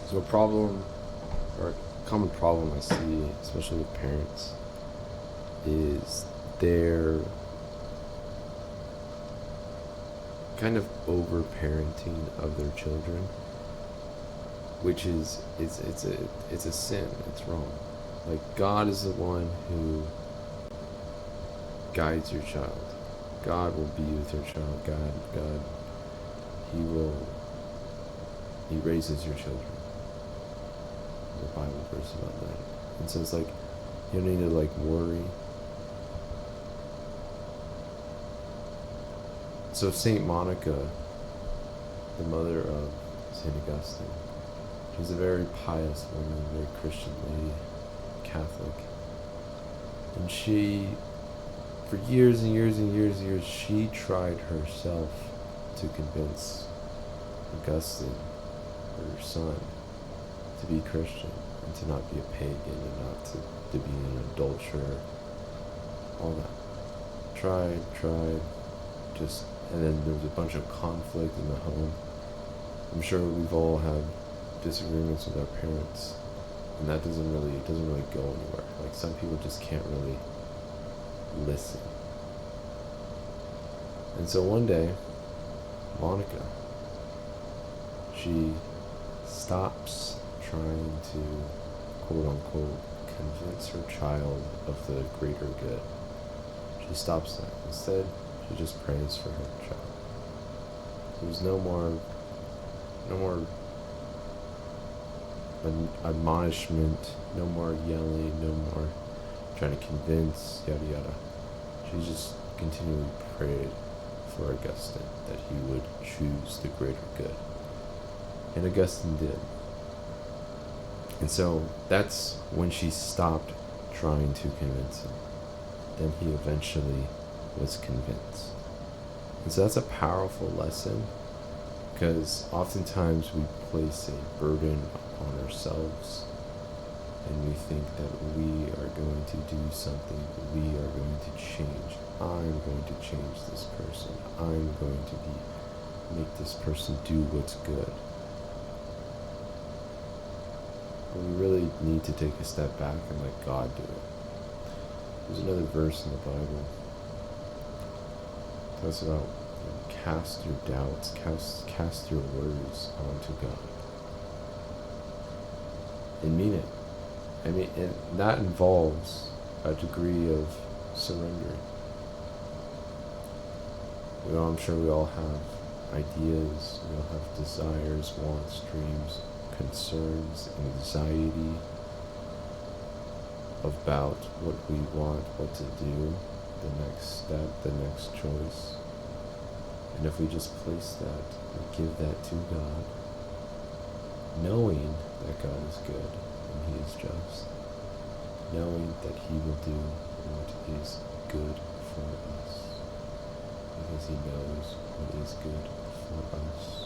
So a problem, or a common problem I see, especially with parents, is their kind of over parenting of their children, which is it's a sin. It's wrong. Like, God is the one who guides your child. God will be with your child. God, He raises your children. The Bible verse about that. And so it's like, you don't need to like worry. So Saint Monica, the mother of Saint Augustine, she's a very pious woman, very Christian lady, Catholic. And she, for years and years and years and years, she tried herself to convince Augustine, her son, to be Christian and to not be a pagan and not to be an adulterer, all that. Tried, just, and then there was a bunch of conflict in the home. I'm sure we've all had disagreements with our parents, and that doesn't really go anywhere. Like, some people just can't really listen. And so one day, Monica, she stops trying to, quote unquote, convince her child of the greater good. She stops that. Instead, she just prays for her child. There's no more admonishment, no more yelling, no more trying to convince, yada yada. She just continually prayed for Augustine that he would choose the greater good. And Augustine did. And so that's when she stopped trying to convince him. Then he eventually was convinced. And so that's a powerful lesson, because oftentimes we place a burden upon ourselves and we think that we are going to do something, we are going to change. I'm going to change this person. I'm going to make this person do what's good. But we really need to take a step back and let God do it. There's another verse in the Bible. It talks about, cast your doubts, cast your worries onto God. And mean it. I mean, and that involves a degree of surrendering. I'm sure we all have ideas, we all have desires, wants, dreams, concerns, anxiety about what we want, what to do, the next step, the next choice. And if we just place that and give that to God, knowing that God is good and He is just, knowing that He will do what is good for us, because He knows what is good for us.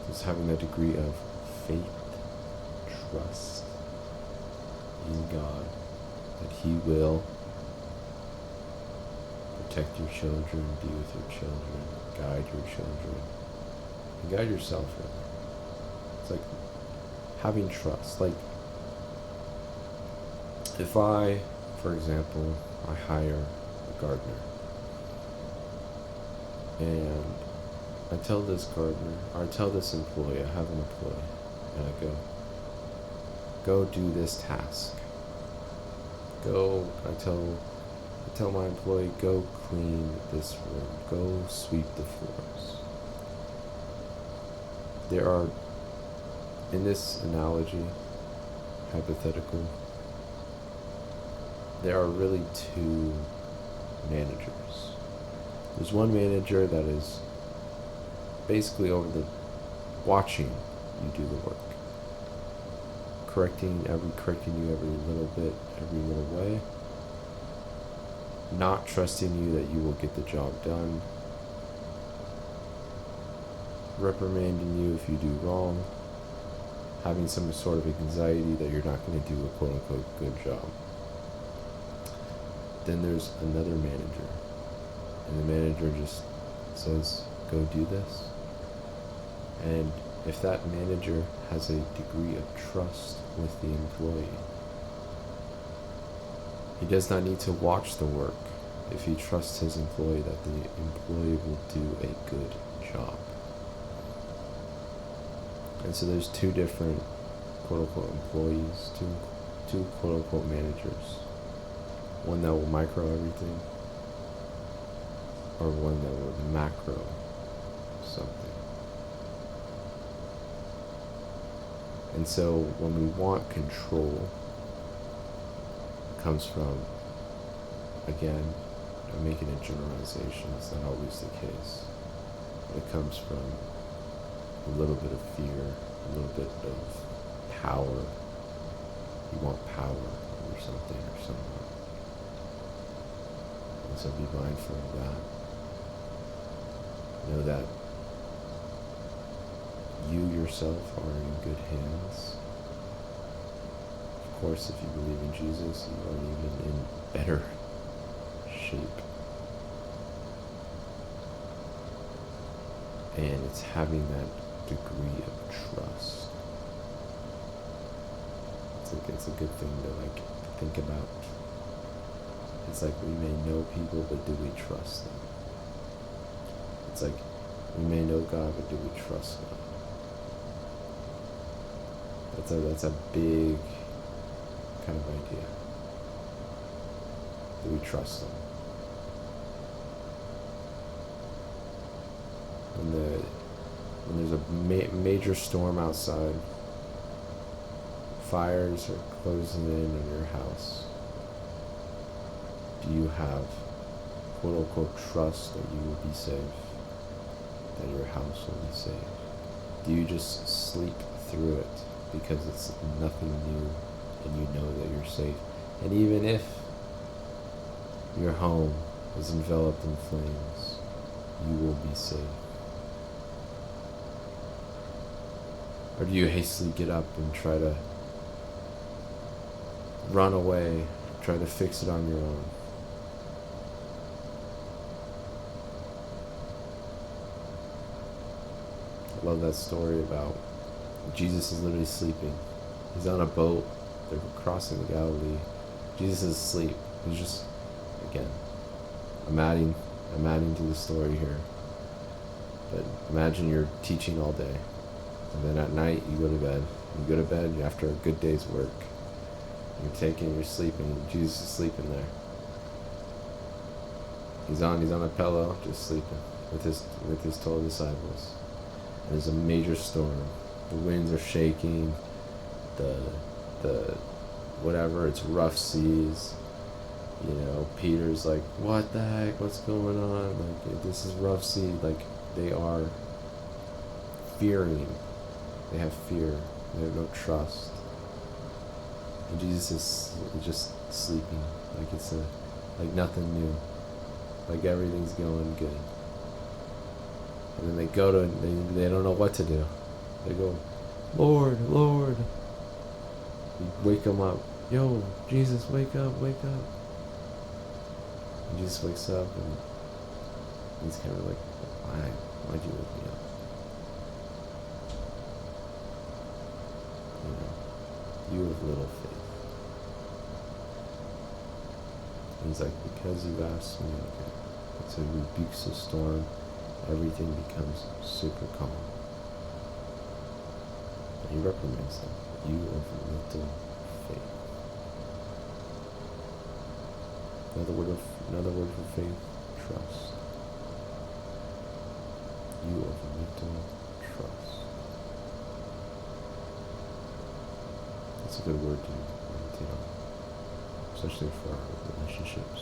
Just having that degree of faith, trust in God, that He will protect your children, be with your children, guide your children, and guide yourself really. It's like having trust. Like, if I, for example, I hire a gardener, and I tell this gardener, or I tell this employee, I have an employee, and I go do this task. I tell my employee, go clean this room, go sweep the floors. There are, in this analogy, hypothetical, there are really two managers. There's one manager that is basically watching you do the work, correcting you every little bit, every little way, not trusting you that you will get the job done, reprimanding you if you do wrong, having some sort of anxiety that you're not going to do a quote-unquote good job. Then there's another manager, and the manager just says, go do this. And if that manager has a degree of trust with the employee, he does not need to watch the work if he trusts his employee that the employee will do a good job. And so there's two different quote-unquote employees, two quote-unquote managers. One that will micro everything, or one that will macro something. And so when we want control, it comes from, again, I'm making a generalization, it's not always the case. But it comes from a little bit of fear, a little bit of power. You want power over something or someone. And so be mindful of that. Know that you yourself are in good hands. Of course, if you believe in Jesus, you are even in better shape. And it's having that degree of trust. It's a good thing to think about. It's like we may know people, but do we trust them? It's like we may know God, but do we trust God? That's a big kind of idea. Do we trust them? When there's a major storm outside, fires are closing in on your house, do you have quote unquote trust that you will be safe, that your house will be safe? Do you just sleep through it because it's nothing new and you know that you're safe? And even if your home is enveloped in flames, you will be safe. Or do you hastily get up and try to run away, try to fix it on your own? I love that story about Jesus is literally sleeping. He's on a boat. They're crossing the Galilee. Jesus is asleep. He's just, again, I'm adding to the story here. But imagine you're teaching all day, and then at night you go to bed. You go to bed after a good day's work. You're sleeping. Jesus is sleeping there. He's on a pillow, just sleeping with his 12 disciples. And there's a major storm. The winds are shaking. The whatever. It's rough seas. You know, Peter's like, what the heck? What's going on? Like, this is rough sea. Like, they are fearing. They have fear. They have no trust. And Jesus is just sleeping. Like it's like nothing new. Like everything's going good. And then they go to, they don't know what to do. They go, Lord, Lord. You wake them up. Yo, Jesus, wake up, wake up. And Jesus wakes up and he's kind of like, why'd you wake me up? You know, you have little faith. And he's like, because you've asked me, okay. And so he rebukes the storm, everything becomes super calm. And he reprimands them. You of little faith. Another word for faith, trust. You of little trust. That's a good word to meditate on, especially for our relationships.